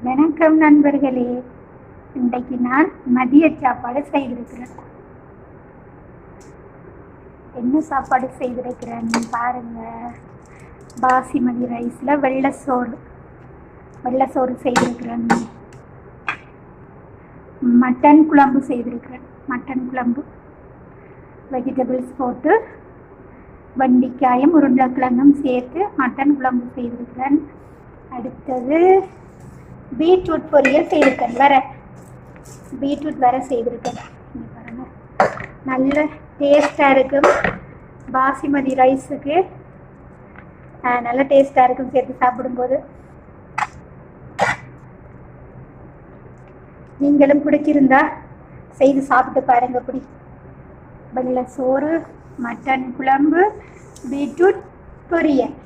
வணக்கம் நண்பர்களே. இன்றைக்கு நான் மதிய சாப்பாடு செய்திருக்கிறேன். என்ன சாப்பாடு செய்திருக்கிறேன்னு பாருங்க. பாசிமதி ரைஸில் வெள்ளை சோறு செய்திருக்கிறேன். மட்டன் குழம்பு செய்திருக்கிறேன். மட்டன் குழம்பு வெஜிடபிள்ஸ் போட்டு வெண்டைக்காயும் உருளைக்கிழங்கும் சேர்த்து மட்டன் குழம்பு செய்திருக்கிறேன். அடுத்தது பீட்ரூட் பொரியல் செய்திருக்கேன். பீட்ரூட் செய்திருக்கேன். பாருங்க, நல்ல டேஸ்டாக இருக்கும். பாசிமதி ரைஸுக்கு நல்ல டேஸ்டாக இருக்கும் சேர்த்து சாப்பிடும்போது. நீங்களும் பிடிச்சிருந்தா செய்து சாப்பிட்டு பாருங்க. அப்படி வெள்ளை சோறு, மட்டன் குழம்பு, பீட்ரூட் பொரியல்.